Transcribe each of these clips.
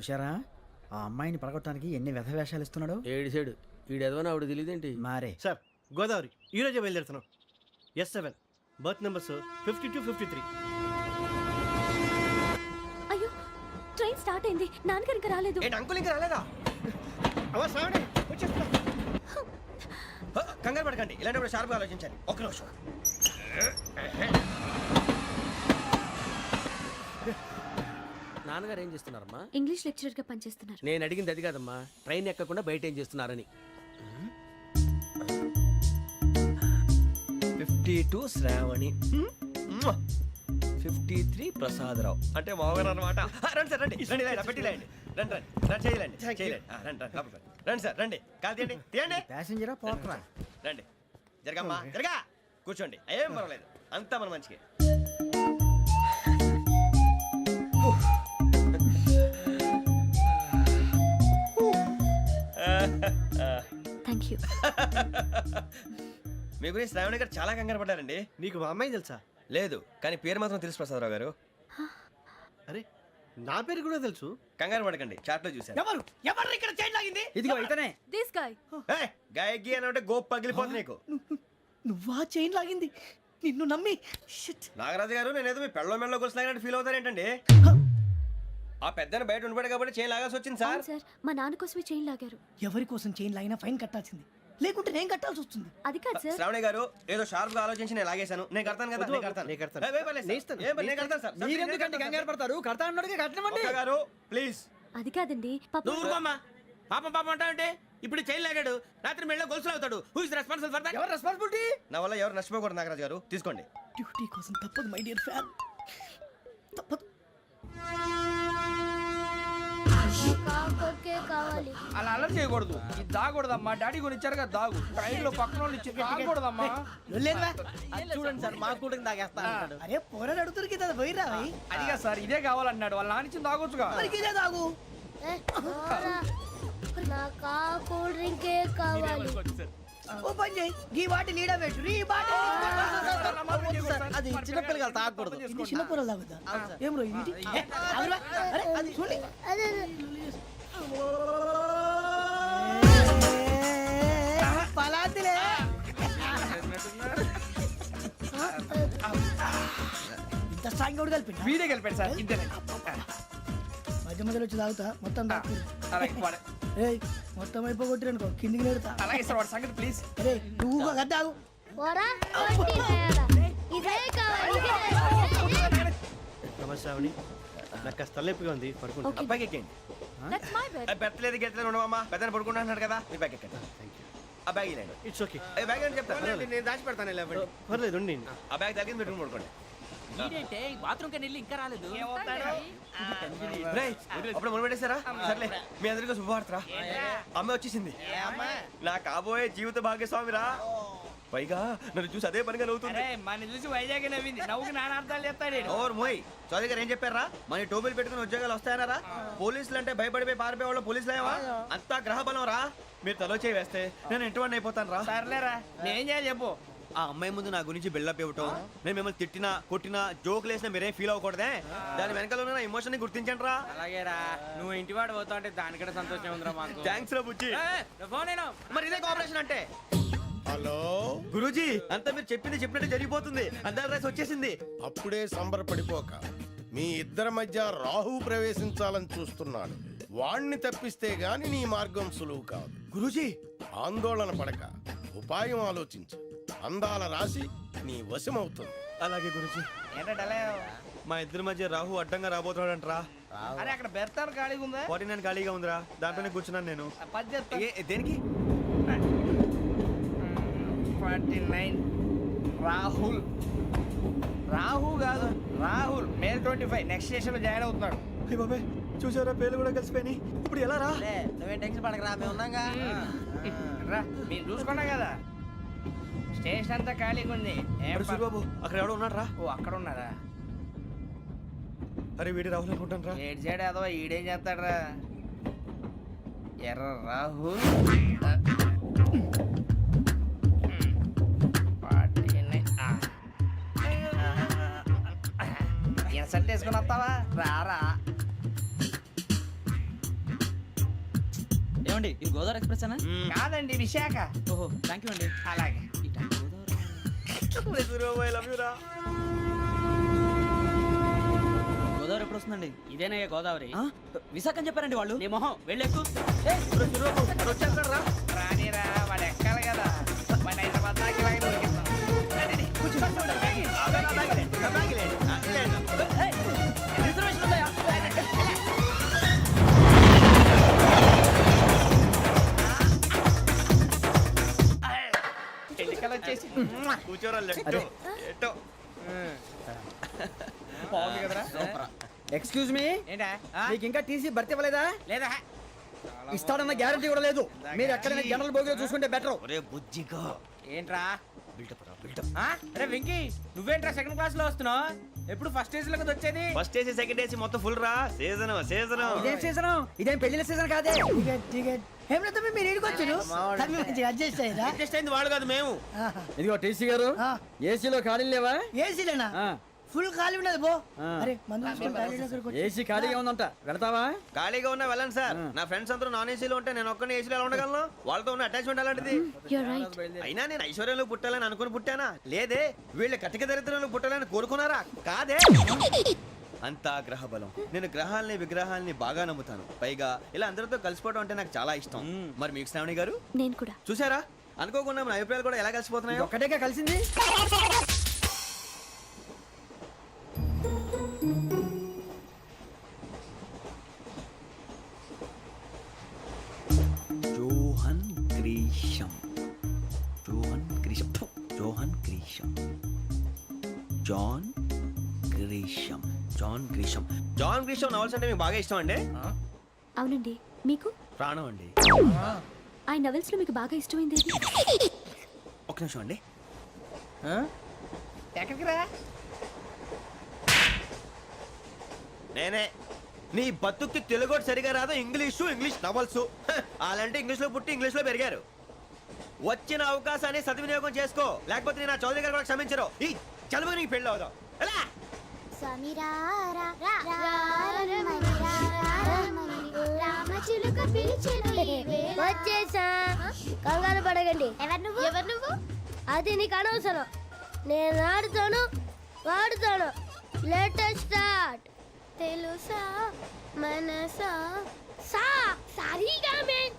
చూశారా ఆ అమ్మాయిని పడగొట్టడానికి ఎన్ని వ్యధ వేషాలు ఇస్తున్నాడు. ఏడు సైడు ఈడెదవని ఆవిడ తెలియదేంటి. మారే సార్ గోదావరి ఈరోజే బయలుదేరుతున్నాం. S7 berth numbers 52, 53. అయ్యో ట్రైన్ స్టార్ట్ అయింది, నాన్నగారు ఇంకా రాలేదు. ఏంటి అంకుల్ ఇంకా రాలేదా? అవ్వ శ్రావణి వచ్చేస్తున్నా. కంగారు పడకండి, ఇలాంటప్పుడు షార్ప్గా ఆలోచించండి. ఒక్క నిమిషం. నాన్నగారు ఏం చేస్తున్నారమ్మా? ఇంగ్లీష్ లెక్చరర్ గా పనిచేస్తున్నారు. నేను అడిగింది అది కాదమ్మా, ట్రైన్ ఎక్కకుండా బయట ఏం చేస్తున్నారని. 52 శ్రావణి, 53 ప్రసాదరావు అంటే మామగారు అనమాట. రండి సార్ రండి రండి, ఇలా పెట్టి లేండి. రండి రండి రండి, చేయలేండి చేయలేండి. రండి రండి లోపలికి రండి సార్, రండి కాదు తీయండి తీయండి. ప్యాసింజరా పోట్రా. రండి జరగమ్మా జరగా, కూర్చోండి, ఏం పర్వాలేదు, అంతా మన మంచిగా. Thank you. మీ గురించి శ్రావణి గారు చాలా కంగారు పడ్డారండి. నీకు మా అమ్మాయి తెలుసా? లేదు, కానీ పేరు మాత్రం తెలుసు ప్రసాదరావు గారు. అరే నా పేరు కూడా తెలుసు. కంగారు పడకండి, చాట్ లో చూశాను. ఎవరు ఎవరు ఇక్కడ చైన్ లాగింది? ఇదిగో ఇతనే. This guy. గాయకి అని అంటే గోప్ పగిలిపోతుంది నీకు. నువ్వా చైన్ లాగింది? నిన్ను నమ్మి. షిట్. నాగరాజు గారు, నేనేదో మీ పెళ్ళ మెళ్ళ గురిసిలాగినట్టు ఫీల్ అవుతారేంటండి? ఆ పెద్దని బయట ఉండిపోయాడు కాబట్టి చైన్ లాగాల్సి వచ్చింది సార్. సార్ మా నాన్న కోసమే చైన్ లాగారు. ఎవరి కోసం చైన్ లాగినా ఫైన్ కట్టాల్సింది, లేకుంటే నేను కట్టాల్సి వస్తుంది. అది కాదు సార్. శ్రావణి గారు ఏదో షార్ప్ గా ఆలోచించి నేను లాగేశాను. నేను కడతాను కదా, నేను కడతాను. నేను కడతాను. ఏ, పర్లేదు సార్. నేను కడతాను సార్. మీరెందుకంటే కంగారు పడతారు? కడతా అన్నాడుగా కట్టమండి. ఒక్క గారు ప్లీజ్. అది కాదండి పాపం. నువ్వు ఊరుకోమ్మా. పాపం పాపం అంటావంటే ఇప్పుడు చైన్ లాగాడు, రాత్రి మెళ్ళ గొలుసులు అవుతాడు. Who is responsible for that? ఎవరు రెస్పాన్సిబిలిటీ? నా వల్ల ఎవరు నష్టపోకూడదు నాగరాజు గారు, తీసుకోండి. డ్యూటీ కోసం తప్పదు మై డియర్ ఫ్యాన్, తప్పదు. అలా అలర్ చేయకూడదు, ఇది దాగకూడదమ్మా. డాడీ కొని ఇచ్చారు కదా దాగు, ట్రైన్ లో పక్కన వాళ్ళు ఇచ్చి దాగకూడదమ్మా. చూడండి సార్, మా కూడా దాగేస్తా అంటాడు. అరే పోరాడు అడుగుతారు కదా, పోయిరా భయ్. అదిగా సార్, ఇదే కావాలన్నాడు. వాళ్ళ నాన్న ఇచ్చింది తాగొచ్చుగా. మరి ఇదే తాగు. ఓ పని చేయి, ఈ బాటి లీడ పెట్టు. ఈ బాటి అది చిన్నపిల్లలు తాగకూడదు. ఇది చిన్న పొరలు తాగుతా. ఏం రో ఇది? ఆగురా. అరే అది చూడండి. పలాతిలే. ఇంత స్ట్రాంగ్ కూడా కలిపి వీడే కలిపాడు సార్, ఇద్దరే. మధ్య మధ్యలో వచ్చి తాగుతా, మొత్తం తాగు. అలాగే వాడు- ఏయ్ మొత్తం అయిపోగొట్టిరనుకో కిందికి నేడుతా. అలాగే సార్, వాడు సంగతి ప్లీజ్. అరే నువ్వు గద్దాగు. నమస్తే శ్రావణి, నాకు కాస్త తలెప్పిగా ఉంది, పడుకుంటా. Okay. అబ్బాయికి ఎక్కండి. That's my bed. పెట్టలేదు గెట్టలేదు ఉండవమ్మా, పెద్దని పడుకుంటున్నాడు కదా, మీ బ్యాగ్ ఎక్కండి. ఆ బ్యాగ్ ఇలాండి. It's okay. బ్యాగ్ అని చెప్తాను. నేను దాచి పెడతాను. పర్లేదు ఉండి. ఆ బ్యాగ్ తగ్గింది పెట్టుకుని పడుకోండి. బాత్రూమ్ కి వెళ్ళి ఇంకా రాలేదు. రేయ్, అప్పుడు మొదలు పెట్టేశారా? సర్లే, మీ అందరికీ శుభవార్తరా. అమ్మ వచ్చేసింది, నా కాబోయే జీవిత భాగ్యస్వామిరా. పైగా నన్ను చూసి అదే పనిగా నవ్వుతుంది. మన చూసి వైజాగ్ నవ్వింది, నవ్వుకి నాన్న అర్థాలు చెప్తాడు. ఓర్ మోయ్, చౌదరి గారు ఏం చెప్పారా? మన టోబీలు పెట్టుకుని ఉద్యోగాలు వస్తాయన్నారా? పోలీసులు అంటే భయపడిపోయి పారిపోయే వాళ్ళు పోలీసులు అయ్యావా? అంతా గ్రహ బలం రా. మీరు తలో చేయి వేస్తే నేను ఇంటివాడిని అయిపోతాను రా. సర్లేరా, నేనేం చేయాలి చెప్పు. ఆ అమ్మాయి ముందు నా గురించి బిల్డప్ ఇవ్వటం, నేను మిమ్మల్ని తిట్టినా కొట్టినా జోకులు వేసినా మీరేం ఫీల్ అవ్వకూడదే. దాని వెనకాల ఉన్న ఎమోషన్ ని గుర్తించండి రా. అలాగేరా, నువ్వు ఇంటివాడు పోతా అంటే దానికంటే సంతోషం ఉందిరా మాకు. థ్యాంక్స్ రా బుజ్జి. ఫోన్ అయినా మరి ఇదే కోఆపరేషన్ అంటే. హలో గురూజీ, అంతా మీరు చెప్పింది చెప్పినట్టు జరిగిపోతుంది. అందాల రైస్ వచ్చేసింది. అప్పుడే సంబరపడిపోక, మీ ఇద్దరి మధ్య రాహు ప్రవేశించాలని చూస్తున్నాడు. వాణ్ణి తప్పిస్తే గాని నీ మార్గం సులువు కాదు. గురూజీ, ఆందోళన పడక, ఉపాయం ఆలోచించు. అందాల రాశి నీ వశమవుతుంది. అలాగే గురూజీ. ఏంటంటే మా ఇద్దరి మధ్య రాహు అడ్డంగా రాబోతున్నాడంటరా. అరే అక్కడ బెర్తాను ఖాళీగా ఉందా? 49 ఖాళీగా ఉందిరా, దాంట్లోనే కూర్చున్నాను నేను. దేనికి? 49 రాహుల్. రాహు కాదు, రాహుల్. మే 25 నెక్స్ట్ స్టేషన్ లో జాయిన్ అవుతున్నాడు. అయ్య బాబాయ్, చూసారా పేర్లు కూడా కలిసిపోయినాయి. ఇప్పుడు ఎలా రా? నువ్వేం టెన్షన్ పడకరా, మేము ఉన్నాగా. రా, మీరు చూసుకున్నా కదా, స్టేషన్ అంతా ఖాళీగా ఉంది. ఏం ప- బాబు, అక్కడ ఎవడో ఉన్నాడు రా. ఓ అక్కడ ఉన్నారా? అరే వీడి రాహుల్ అనుకుంటాను రా. ఏడు సైడ్ ఏదో ఈడేం చేస్తాడరా? ఎర్ర రాహుల్. ఇన్సల్ట్ వేసుకుని వస్తావా? రారా. ఇది గోదావరి ఎక్స్ప్రెస్ అనా కాదండి విశాఖ. ఓహో థ్యాంక్ యూ అండి. అలాగే. గోదావరి ఎప్పుడు వస్తుందండి? ఇదేనయ్య గోదావరి. ఆ? విశాఖ అని చెప్పారండి వాళ్ళు. నీ మొహం వెళ్ళెక్కు. రానిరా వాడు ఎక్కాలి కదా. వాడు హైదరాబాద్ దాకా ఇలాగే దొరికిస్తాం. రండి, కూర్చోండి. రిజర్వేషన్ ఉందా? ఎన్నికలు వచ్చేసి కూర్చోరా లెట్టో ఎట్టో. బాగుంది కదరా. ఎక్స్క్యూజ్ మీ, ఏంటా మీకు ఇంకా టీసీ భర్తీ ఇవ్వలేదా? లేదా ఇస్తాడన్న గ్యారంటీ కూడా లేదు. మీరు ఎక్కడైనా జనరల్ బోగిలో చూసుకుంటే బెటర్. ఒరే బుజ్జిగా ఏంట్రా బిల్డప్ రా బిల్డప్. అరే వెంకీ నువ్వేంట్రా సెకండ్ క్లాస్ లో వస్తున్నావు? ఎప్పుడు ఫస్ట్ ఏజ్ లో కదా వచ్చేది. ఫస్ట్ ఏసీ సెకండ్ ఏసీ మొత్తం ఫుల్ రా. Season season. ఇదేం సీజన్? ఇదేం పెళ్లిన సీజన్ కాదే. హేమలత మీరు ఏడుకొచ్చారు అడ్జస్ట్ అయ్యారా? అడ్జస్ట్ అయింది వాళ్ళు కాదు మేము. ఇదిగో టీసీ గారు, ఏసీలో ఖాళీ లేవా? ఏసీలేనా? ఫుల్ ఖాళీ ఉన్నది బో. అరే మందు తీసుకొని టాయిలెట్ దగ్గరకు వచ్చి. ఏసీ ఖాళీగా ఉందంట, వెళతావా? ఖాళీగా ఉన్నా వెళ్ళండి సార్. నా ఫ్రెండ్స్ అందరూ నాన్ ఏసీలో ఉంటే నేను ఒక్కనే ఏసీలో ఎలా ఉండగలను? వాళ్ళతో ఉన్న అటాచ్మెంట్ అలాంటిది. You're right. అయినా నేను ఐశ్వర్యంలో పుట్టాలని అనుకుని పుట్టానా? లేదే. వీళ్ళ కటిక దరిద్రంలో పుట్టాలని కోరుకున్నారా? కాదే. అంతా గ్రహ బలం. నేను గ్రహాలని విగ్రహాలని బాగా నమ్ముతాను. పైగా ఇలా అందరితో కలిసిపోవడం అంటే నాకు చాలా ఇష్టం. మరి మీకు శ్రావణి గారు నేను కూడా. చూసారా? అనుకోకుండా మన అభిప్రాయాలు కూడా ఎలా కలిసిపోతున్నాయో. ఒక్కటేగా కలిసింది. Johan Grisham. Johan Grisham. Johan Grisham. John Grisham. John Grisham. John Grisham novels అంటే మీకు బాగా ఇష్టం అండి? అవునండి. మీకు? ప్రాణం అండి. ఆ నవెల్స్ లో మీకు బాగా ఇష్టమైంది ఏది? ఒక్క నిమిషం అండి. ఎక్కడికి రా. నేనే. నీ బతుక్కి తెలుగు సరిగా రాదు. English novels. అలాంటి ఇంగ్లీష్ లో పుట్టి ఇంగ్లీష్ లో పెరిగారు. వచ్చిన అవకాశాన్ని సద్వినియోగం చేసుకో, లేకపోతే నేను నా చౌదరి గారు కూడా క్షమించరు. ఈ చదువు నీకు పెళ్ళి అవుదాం. ఎలా? వచ్చేసా, కంగారు పడకండి. ఎవరు నువ్వు? అది నీకు అనవసరం. నేను ఆడుతాను, వాడుతాను. Latest start. తెలుసా మనసా సా సారీగా మెన్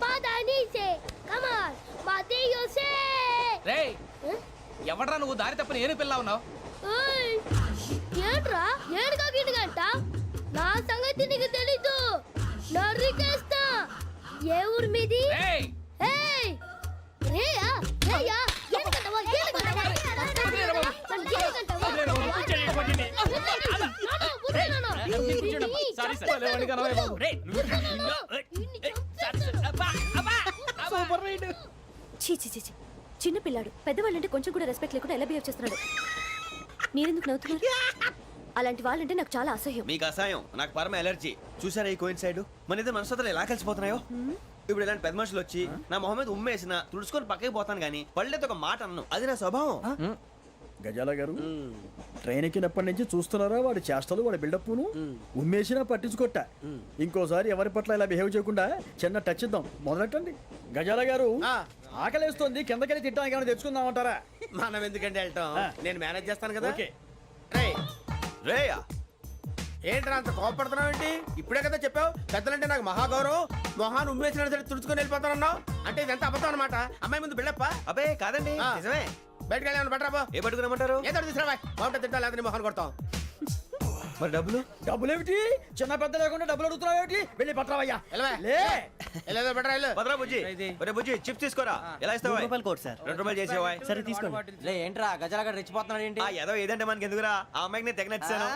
పదని సే కమాన్ మాదేయో సే. రేయ్ ఎవడ్రా నువ్వు? దారి తప్పని ఏను పిల్ల ఉన్నావు? ఓయ్ ఏంట్రా ఏడుగా గిడుగంట? నా సంగతి నీకు తెలీదు. నరికేస్తా. ఏ ఊరు మీది? రేయ్ ఏయ్ రేయా రేయా ఏడుగంటవా ఏడుగంటవా సారీ సార్. రేయ్ సూపర్ రైడ్. చీ చీ చీ చీ. చిన్న పిల్లాడు పెద్దవాళ్ళంటే కొంచెం కూడా రెస్పెక్ట్ లేకుండా ఎలా బిహేవ్ చేస్తున్నాడు. మీరెందుకు నవ్వుతున్నారు? అలాంటి వాళ్ళంటే నాకు చాలా అసహ్యం. మీకు అసహాయం, నాకు పరమ ఎలర్జీ. చూసారా ఈ కోయిన్సైడ్? మన ఇద్దరు మనసులో ఎలా కలిసిపోతున్నాయో. ఇప్పుడు ఇలాంటి పెద్ద మనుషులు వచ్చి నా మొహం మీద ఉమ్మేసిన తుడుచుకొని పక్కకి పోతాను కానీ పళ్ళేతో ఒక మాట అన్ను. అది నా స్వభావం. గజాల గారు, ట్రైన్ ఎక్కినప్పటి నుంచి చూస్తున్నారా వాడి చేష్టలు, వాడి బిల్డప్ను? ఉమ్మేసినా పట్టించుకోట. ఇంకోసారి ఎవరి పట్ల ఇలా బిహేవ్ చేయకుండా చిన్న టచ్ ఇద్దాం. మొదలెట్టండి. గజాల గారు, ఆకలేస్తోంది, కిందకెళ్ళి తిట్టడానికి ఏమైనా తెచ్చుకుందామంటారా? మనం ఎందుకంటే వెళ్ళటం, నేను మేనేజ్ చేస్తాను కదా. ఓకే. రేయ్, రేయా ఏంట్రా అంత కోపడుతున్నావు ఏంటి? ఇప్పుడే కదా చెప్పావు పెద్దలంటే నాకు మహాగౌరవం. మొహాన్ని ఉమ్మేసిన సరే తుడుచుకొని వెళ్ళిపోతానన్నావు. అంటే ఇదంతా అబద్ధం అనమాట. అమ్మాయి ముందు బిల్డప్ప. అబ్బే కాదండి, ఆ. నిజమే. బయటకు వెళ్ళి బట్రాబో. ఏ పట్టుకురమ్మంటారు? ఏదో తీసుకురా బాగుంటుంది. తింటా లేదా నీ మొహాన్ని కొడతాం. మరి డబ్బులు? డబ్బులు ఏమిటి? చిన్న పెద్ద లేకుండా డబ్బులు అడుగుతున్నావు ఏమిటి? వెళ్ళి పట్టరావయ్యా. వెళ్ళవా? లే. వెళ్ళేదో బట్రా వెళ్ళు. భద్రా బుజ్జి. ఒరే బుజ్జి, చిప్స్ తీసుకోరా. ఎలా ఇస్తావా? రూపాయలు కోట్ సార్. 2 రూపాయలు చేసేవా? సరే తీసుకోండి. లే ఏంట్రా గజాలగడ రెచ్చిపోతున్నాడు ఏంటి? ఆ ఏదో ఏదంటే మనకి ఎందుకురా? ఆ అమ్మాయికి నేను తెగ నచ్చాను.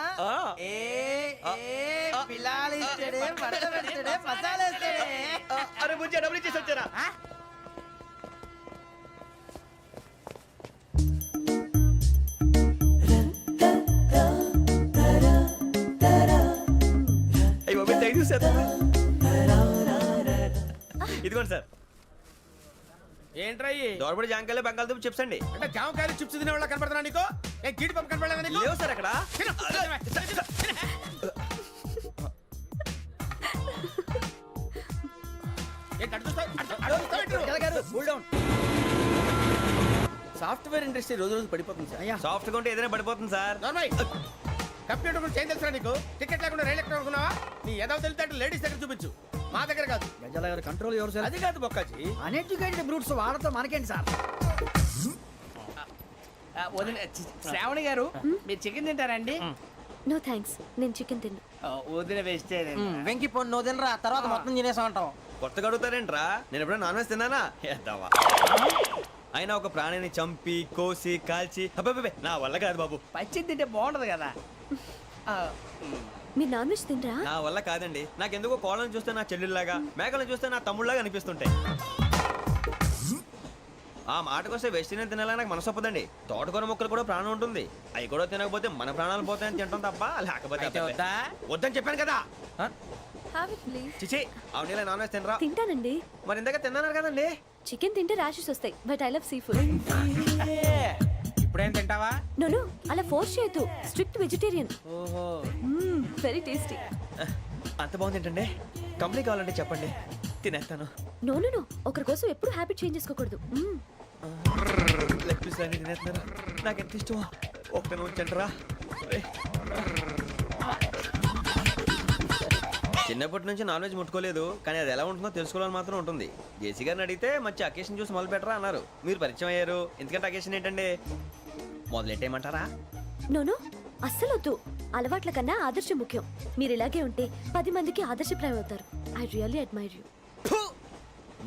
పిల్లాడు ఇస్తాడే, మడత పెడతాడే, మసాలా ఇస్తాడే. అరే బుజ్జి, డబ్బులు ఇచ్చేసి వచ్చారా? ఇదిగోండి సార్. ఏంట్రా ఇయి? దోరబడి జాంకాయలు బంగాళదుంప చిప్స్ అండి. అంటే జామకాయలు చిప్స్ తినే వాళ్ళ కనపడుతున్నా నీకు? ఏ జీడిపప్పు కనపడలేదా నీకు? లేవు సార్ అక్కడ. తిను. ఏంటి అటు చూస్తావ్? అటు చూస్తావ్ ఏంటి? సాఫ్ట్వేర్ ఇండస్ట్రీ రోజు రోజు పడిపోతుంది సార్. సాఫ్ట్ గా ఉంటే ఏదైనా పడిపోతుంది సార్. నార్మల్ కంప్యూటర్ గురించి ఏం తెలుసా నీకు? టికెట్ లేకుండా రైలు ఎక్కడ అనుకున్నావా? నీ ఏదో తెలితే లేడీస్ దగ్గర చూపించు, మా దగ్గర కాదు. గజాల గారు కంట్రోల్ ఎవరు సార్? అది కాదు బొక్కాజీ. అన్ఎడ్యుకేటెడ్ బ్రూట్స్ వాడతో మనకేంటి సార్? వదిన శ్రావణి గారు మీరు చికెన్ తింటారండి? నో థ్యాంక్స్, నేను చికెన్ తిన్నా. వదిన వేస్తే వెంకి పొన్ను నువ్వు తినరా, తర్వాత మొత్తం తినేసా ఉంటాం. కొత్తగా అడుగుతారేంట్రా? నేను ఎప్పుడైనా నాన్ వెజ్ తిన్నానా? ఎద్దావా. అయినా ఒక ప్రాణిని చంపి కోసి కాల్చి అబ్బబ్బే నా వల్ల కాదు బాబు. పచ్చి తింటే బాగుంటది కదా. మీరు నాన్ వెజ్ తినరా? నా వల్ల కాదండి. నాకెందుకో కోళ్ళని చూస్తే నా చెల్లెళ్ళలాగా, మేకలను చూస్తే నా తమ్ముళ్ళలాగా అనిపిస్తుంటాయి. ఆ మాటకొస్తే వెస్టిరియన్ తినాలని నాకు మనసు ఒప్పదండి. తోటకూర మొక్కలు కూడా ప్రాణం ఉంటుంది. అవి కూడా తినకపోతే మన ప్రాణాలు పోతాయని తింటాం తప్ప లేకపోతే వద్దా? వద్దని చెప్పాను కదా. Have it please. చిచి అవునీ నాన్ వెజ్ తినరా? తింటానండి. మరి ఇందాక తిన్నాను కదండి. చికెన్ తింటే ర్యాషెస్ వస్తాయి, but I love sea food. ఇప్పుడేం తింటావా? నో అలా ఫోర్స్ చేయొద్దు. Strict vegetarian. ఓహో వెరీ టేస్టీ. అంత బాగుంది ఏంటండి? కంపెనీ కావాలంటే చెప్పండి, తినేస్తాను. నో ఒకరి కోసం ఎప్పుడు హ్యాబిట్ చేంజ్ చేసుకోకూడదు. లెగ్ పీస్ అన్ని తినేస్తున్నాను. నాకు ఎంత ఇష్టం. ఒకటే ఉంచండిరా. చిన్నప్పటి నుంచి నాన్ వెజ్ ముట్టుకోలేదు, కానీ అది ఎలా ఉంటుందో తెలుసుకోవాలని మాత్రం ఉంటుంది. జేసీ గారిని అడిగితే మంచి అకేషన్ చూసి మొదలు పెట్టరా అన్నారు. మీరు పరిచయం అయ్యారు, ఎందుకంటే అకేషన్ ఏంటండి? మొదలెట్టేయమంటారా? నో అస్సలు వద్దు. అలవాట్ల కన్నా ఆదర్శం ముఖ్యం. మీరు ఇలాగే ఉంటే 10 మందికి ఆదర్శప్రాయం అవుతారు. I really admire you.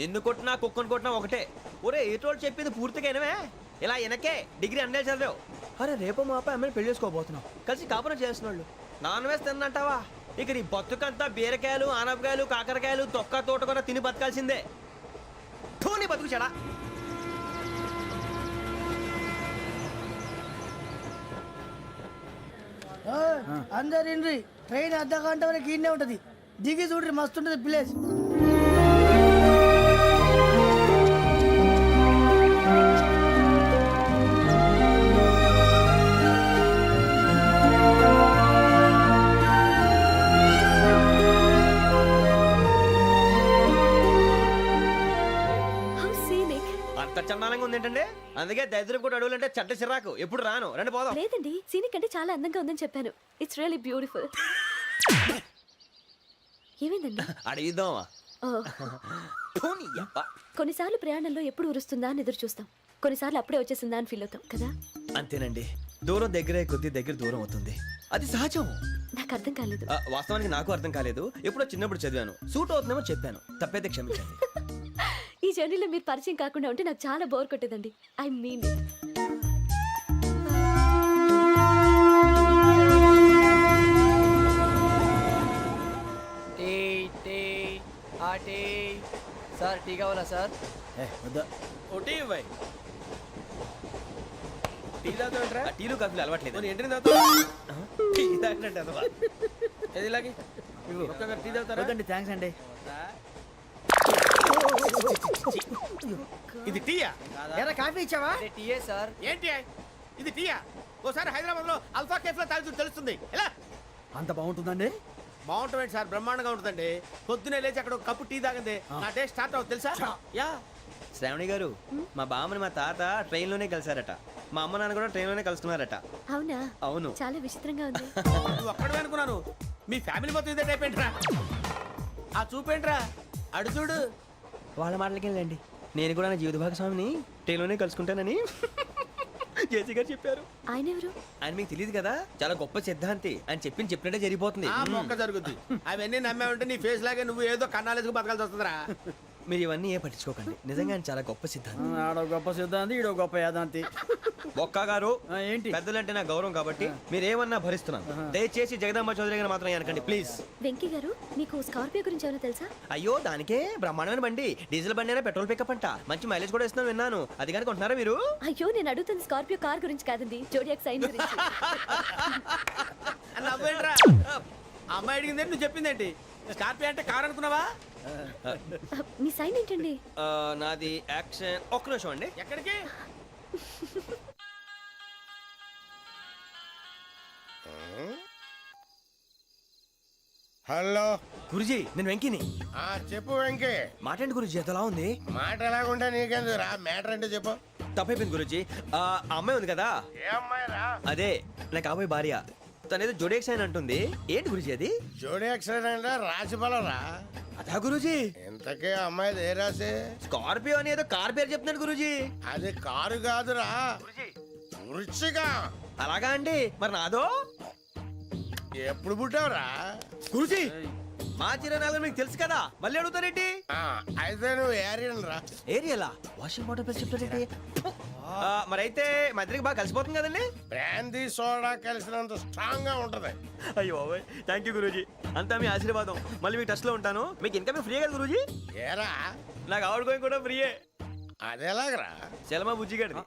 నిన్ను కొట్టినా కుక్కను కొట్టినా ఒకటే. ఒరే ఏటోళ్ళు చెప్పింది పూర్తిగా వినవే. ఇలా వెనకే డిగ్రీ అన్నే చదివావు. అరే రేపు మా అబ్బాయి అమ్మాయిని పెళ్లి చేసుకోబోతున్నావు, కలిసి కాపురం చేసిన వాళ్ళు నాన్ వెజ్ తిన్నంటావా? ఇక నీ బతుకంతా బీరకాయలు ఆనపకాయలు కాకరకాయలు తొక్క తోట కూడా తిని బతకాల్సిందే. నీ బతుకు చెడా. అందరు ఇండ్రి, ట్రైన్ అర్ధ గంట వరకు ఇన్నే ఉంటది. దిగి చూడ్రి, మస్తు ఉంటది ప్లేస్. How scenic. అంత చందానంగా ఉంది ఏంటంటే? అందుకే దరిద్రం కూడా అడవులంటే చెడ్డ చిరాకు. ఎప్పుడు రాను, రండి పోదాం. లేదండి, సీనిక్ అంటే చాలా అందంగా ఉందని చెప్పాను. It's really beautiful. ఏమైందండి? అడిగిద్దామా? కొన్నిసార్లు ప్రయాణంలో ఎప్పుడు ఉరుస్తుందా అని ఎదురు చూస్తాం, కొన్నిసార్లు అప్పుడే వచ్చేసిందా అని ఫీల్ అవుతాం కదా. అంతేనండి, దూరం దగ్గరే కొద్ది దగ్గర దూరం అవుతుంది. అది సహజం. నాకు అర్థం కాలేదు. వాస్తవానికి నాకు అర్థం కాలేదు. ఎప్పుడో చిన్నప్పుడు చదివాను, సూట్ అవుతుందేమో చెప్పాను. తప్పైతే క్షమించండి. ఈ జర్నీలో మీరు పరిచయం కాకుండా ఉంటే నాకు చాలా బోర్ కొట్టేదండి. ఐ మీన్ సార్ టీ కావాలా సార్? వద్దా. ఒకటి ఇవ్వాయి. టీ తాగుతావేంట్రా? టీలు కాఫీలు అలవాట్లేదు. మరి ఏంటి తాగుతావు? టీ తాగినట్టు అదవా. ఏది ఇలాగే ఒక్కొక్కరు టీ తాగుతారా? వద్దండి, థ్యాంక్స్ అండి. ఇది టీయా? ఎరా కాఫీ ఇచ్చావా? టీయే సార్. ఏంటి ఇది టీయా? ఓసారి హైదరాబాద్ లో అల్ఫా కేఫ్ లో తాగుతూ తెలుస్తుంది. ఎలా అంత బాగుంటుందండి? బాగుంటుంది సార్, బ్రహ్మాండంగా ఉంటుందండి. పొద్దునే లేచి అక్కడ ఒక కప్పు టీ తాగింది నా డే స్టార్ట్ అవుతుంది తెలుసా? యా. శ్రావణి గారు, మా బామ్మని మా తాత ట్రైన్ లోనే కలిసారట. మా అమ్మ నాన్న కూడా ట్రైన్ లోనే కలుస్తున్నారట. అవునా? అవును. చాలా విచిత్రంగా ఉంది. నువ్వు ఒక్కడే అనుకున్నాను, మీ ఫ్యామిలీ మొత్తం ఇదే టైప్ ఏంట్రా? ఆ చూపేంట్రా, అడు చూడు. వాళ్ళ మాటలకి వెళ్ళండి. నేను కూడా నా జీవిత భాగస్వామిని ట్రైన్ లోనే కలుసుకుంటానని జేసీ గారు చెప్పారు. ఆయన ఎవరు? ఆయన మీకు తెలియదు కదా, చాలా గొప్ప సిద్ధాంతి అని చెప్పినట్టే జరిగిపోతుంది. ఆ మొక్క జరుగుద్ది. అవన్నీ నమ్మే ఉంటే నీ ఫేస్ లాగే నువ్వు ఏదో కన్నాలేసుకు బతకాల్సి వస్తుందిరా. మీరు ఇవన్నీ ఏ పట్టించుకోకండి. నిజంగా ఆయన చాలా గొప్ప సిద్ధాంతి. ఆడో గొప్ప సిద్ధాంతి, ఈడో గొప్ప యాదాంతి. బొక్క గారు, ఏంటి? పెద్దలంటే నా గౌరవం కాబట్టి మీరు ఏమన్నా భరిస్తున్నాను. దయచేసి జగదాంబ చౌదరి గారు మాత్రం అనకండి ప్లీజ్. వెంకీ గారు, మీకు స్కార్పియో గురించి ఏమైనా తెలుసా? అయ్యో దానికే బ్రహ్మాండమైన బండి. డీజిల్ బండి అయినా పెట్రోల్ పికప్ అంట. మంచి మైలేజ్ కూడా ఇస్తున్నాను విన్నాను. అది కానీ కొంటున్నారా మీరు? అయ్యో, నేను అడుగుతుంది స్కార్పియో కార్ గురించి కాదండి, జోడియాక్ సైన్ గురించి. నవ్వేంట్రా? అమ్మాయి అడిగింది నువ్వు చెప్పిందేంటి? స్కార్పియో అంటే కార్ అనుకున్నావా? మీ సైన్ ఏంటండి? నాది యాక్షన్. ఒక్క నిమిషం అండి. ఎక్కడికి? హలో. గురుజీ నేను వెంకిని. చెప్పు వెంకీ. మాట్లాడండి గురుజీ, ఎంతలా ఉంది? మాట ఎలాగుంటా నీకెందుకు రా, మ్యాటర్ అంటే చెప్పు. తప్పైపోయింది గురుజీ. ఆ అమ్మాయి ఉంది కదా, ఏ అమ్మాయి రా? అదే నా కాబోయే భార్య. తనేదో జోడేక్స్ అని అంటుంది. ఏంటి గురుజీ అది? జోడి యాక్సిడెంట్ రాసి బలరా. అదా గురుజీ? ఇంతకే అమ్మాయి ఏ రాసి? స్కార్పియో అని ఏదో కార్ పేరు చెప్తున్నాడు గురుజీ. అది కారు కాదురా, వృచ్చిక. అలాగా అండి, మరి నాదో? ఎప్పుడు పుట్టావురా? గురుజీ మా చిరనాలు మీకు తెలుసు కదా, మళ్ళీ అడుగుతారేంటి? అయితే నువ్వు ఏరియన్ రా. ఏరియలా? వాషింగ్ వాటర్ ప్లస్ చెప్తారేంటి? మరైతే మా ఇద్దరికి బాగా కలిసిపోతుంది కదండి. బ్రాందీ సోడా కలిసినంత స్ట్రాంగ్ గా ఉంటది. అయ్యో థ్యాంక్ యూ గురూజీ, అంతా మీ ఆశీర్వాదం. మళ్ళీ మీకు టచ్ లో ఉంటాను. మీకు ఇన్కమ్ ఫ్రీ కదా గురూజీ? ఏరా నాకు అవుట్ గోయింగ్ కూడా ఫ్రీయే. అదెలాగరా? చలమా బుజ్జి గారిది.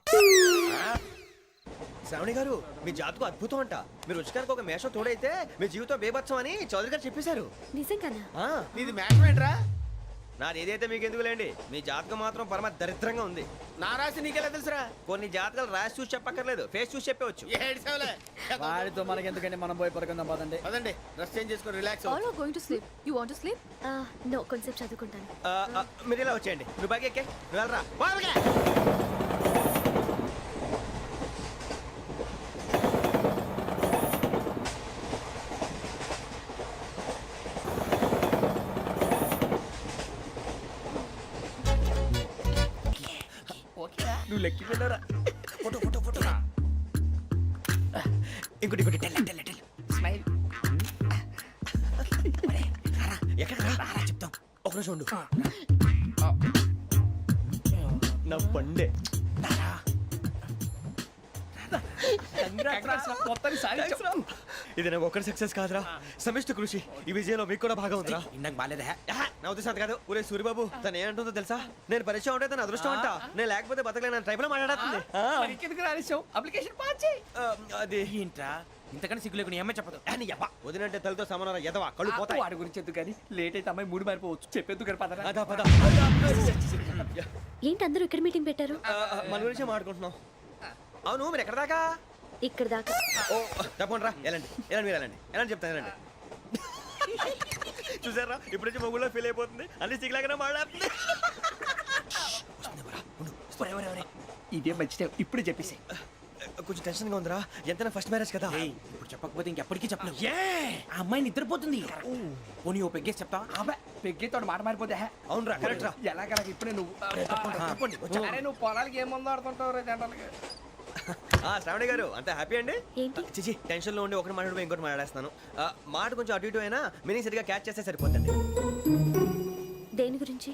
శ్రావణి గారు మీ జాతకు అద్భుతం అంట. మీరు రుచికారికి ఒక మేషం తోడైతే మీ జీవితం బేబత్సం అని చౌదరి గారు చెప్పేశారు. నిజంగానా? నీది మ్యాటర్ ఏంట్రా? నాది ఏదైతే మీకు ఎందుకులేండి, మీ జాతకం మాత్రం పరమ దరిద్రంగా ఉంది. నా రాసి నీకెలా తెలుసురా? కొన్ని జాతకాలు రాసి చూసి చెప్పక్కర్లేదు, ఫేస్ చూసి చెప్పవచ్చు. ఏడ్చావులే. వాడితో మనకి ఎందుకంటే మనం పోయి పడుకుందాం పదండి. పదండి, డ్రెస్ చేంజ్ చేసుకొని relax. All are going to sleep. You want to sleep? No, కొంచెం చదువుకుంటాను. మీరు ఇలా వచ్చేయండి. నువ్వు బాగా ఎక్కే, నువ్వు వెళ్ళరా. నువ్వు లెక్కి వెళ్ళరా. Photo photo photo. ఇంకోటి ఇంకోటి. Tell smile. ఎక్కడ చెప్తాం. ఒక నిమిషం ఉండు. నా పండే. ఇది నాకు ఒక్కడి సక్సెస్ కాదురా, సమిష్టి కృషి. ఈ విజయంలో మీకు కూడా భాగం ఉందిరా. నాకు బాలేదా? నా ఉద్దేశం కాదు. ఊరే సూరిబాబు తను ఏమంటుందో తెలుసా? నేను పరిచయం ఉంటే తన అదృష్టం అంట. నేను లేకపోతే బతకలేను ట్రైబ్ లో మాట్లాడుతుంది. ఎందుకు రాలేసావు? అప్లికేషన్ పాస్ చేయి. అది ఏంట్రా ఇంతకన్నా సిగ్గు లేకుండా ఏమై చెప్పదు. వదినంటే తలతో సమానం ఎదవా, కళ్ళు పోతాయి. వాడి గురించి ఎందుకు కానీ లేట్ అయితే అమ్మాయి మూడు మారిపోవచ్చు. చెప్పేందుకు కానీ పదరా. అదా పద. ఏంటి అందరూ ఇక్కడ మీటింగ్ పెట్టారు? మన గురించి మాట్లాడుకుంటున్నాం. అవును మీరు ఎక్కడ దాకా? ఇక్కడ దాకా. ఓ తప్పకుండా రా, వెళ్ళండి వెళ్ళండి, మీరు వెళ్ళండి వెళ్ళండి, చెప్తాను వెళ్ళండి. చూసారా ఇప్పుడు నుంచి మొగుల్లో ఫీల్ అయిపోతుంది, అన్ని సిగ్లాగానే మాట్లాడుతుంది. ఇదే మంచి ఇప్పుడు చెప్పేసి. కొంచెం టెన్షన్ గా ఉందిరా, ఎంతైనా ఫస్ట్ మ్యారేజ్ కదా. ఇప్పుడు చెప్పకపోతే ఇంకెప్పటికీ చెప్పలేవు. ఆ అమ్మాయి నిద్రపోతుంది. పోనీ ఓ పెగ్గేసి చెప్తావా? అబ్బాయి పెగ్గేతో మాట మారిపోతే. అవునరా కరెక్ట్ రా. ఎలాగలా ఇప్పుడే నువ్వు అరే నువ్వు పొలాలకి ఏం మందు ఆడుతుంటావు రే జనరల్గా. శ్రావణి గారు అంత హ్యాపీ అండి? ఏంటి? చిచి టెన్షన్ లో ఉండి ఒకటి మాట్లాడిపోయి ఇంకోటి మాట్లాడేస్తాను. మాట కొంచెం అటు ఇటు అయినా మీనింగ్ సరిగా క్యాచ్ చేస్తే సరిపోతుంది. దేని గురించి?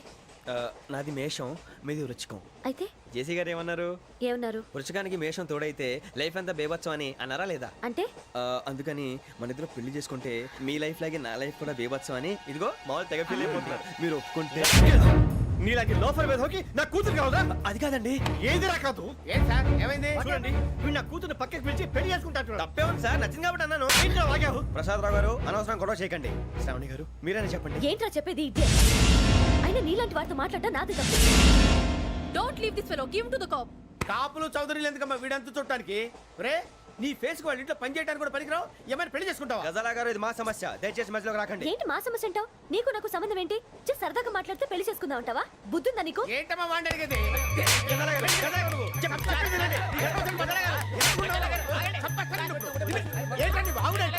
నాది మేషం, మీది వృచ్చికం. అయితే జేసీ గారు ఏమన్నారు? ఏమన్నారు? వృచ్చికానికి మేషం తోడైతే లైఫ్ అంతా బేబత్సం అని అన్నారా లేదా? అంటే అందుకని మన ఇద్దరు పెళ్లి చేసుకుంటే మీ లైఫ్ లాగే నా లైఫ్ కూడా బేబత్సం అని ఇదిగో మామూలు తెగ పెళ్లి అయిపోతున్నారు. మీరు ఒప్పుకుంటే నీలాంటి లోఫర్ మీద హోకి నా కూతురు కావదా? అది కాదండి. ఏది రాకాదు. ఏం సార్ ఏమైంది? చూడండి వీడు నా కూతురు పక్కకి పిలిచి పెళ్లి చేసుకుంటాడు. తప్పే ఉంది సార్, నచ్చింది కాబట్టి అన్నాను. ఏంటో వాగావు? ప్రసాద్ రావు గారు అనవసరం గొడవ చేయకండి. శ్రావణి గారు మీరైనా చెప్పండి. ఏంట్రా చెప్పేది? ఇదే అయినా నీలాంటి వారితో మాట్లాడటం నాది తప్పు. Don't leave this fellow, give to the cop. కాపులు చౌదరులు ఎందుకమ్మా వీడంతా చూడటానికి? రే నీ ఫేస్ వాళ్ళ ఇంట్లో పని చేయడానికి కూడా పనికిరావు. ఏమైనా పెళ్లి చేసుకుంటావా? గజాలా గారు ఇది మా సమస్య, దయచేసి మధ్యలోకి రాకండి. ఏంటి మా సమస్య అంటావు? నీకు నాకు సంబంధం ఏంటి? just సరదాగా మాట్లాడితే పెళ్లి చేసుకుందాం అంటావా? బుద్ధుందా నీకు? ఏంటమ్మా వాడిని అడిగేది? ఏంటండి బాగుండేట?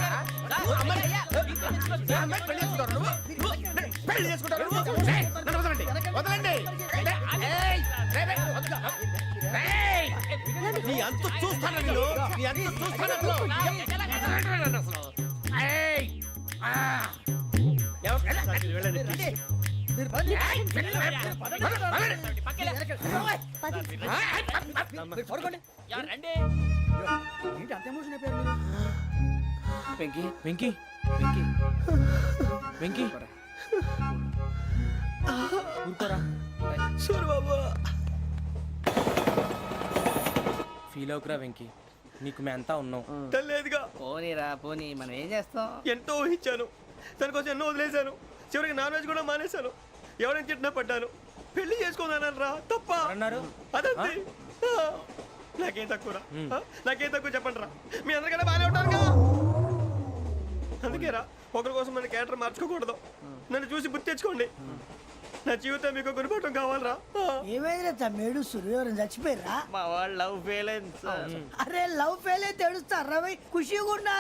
పెళ్లి చేసుకుంటారు నువ్వు? ఏయ్, నన్ను వదలండి, వదలండి. నీ అంత చూస్తాను నేను, నీ అంత చూస్తాను అసలు. ఏయ్, ఏంటి అంత ఎమోషన్ అయిపోయారు మీరు? వెంకీ వెంకీ వెంకీ వెంకీ ఊరుకోరా. సూరిబాబు ఫీల్ అవుకురా వెంకీ, నీకు మేమంతా ఉన్నాం. తెలియదుగా. పోనీరా పోనీ, మనం ఏం చేస్తాం? ఎంతో ఊహించాను, తన కోసం ఎన్నో వదిలేశాను. చివరికి నాన్ వెజ్ కూడా మానేశాను. ఎవరైనా తిట్టినా పడ్డాను. పెళ్లి చేసుకున్నాను రా, తప్ప అన్నారు అదంతే. నాకేం తక్కువరా? నాకేం తక్కువ చెప్పండి రా. మీ అందరికన్నా బాగానే ఉంటారు కదా. అందుకే రా ఒకరి కోసం నన్ను క్యారెక్టర్ మార్చుకోకూడదు. నన్ను చూసి గుర్తు తెచ్చుకోండి. నా జీవితం మీకు గురిపటం కావాలరా. ఏమైనా తమ్మేడు సూర్యవరం చచ్చిపోయిరా? మా వాళ్ళు లవ్ ఫెయిల్ అయింది సార్. అరే లవ్ ఫెయిల్ అయితే ఏడుస్తారా? ఖుషిగా ఉన్నా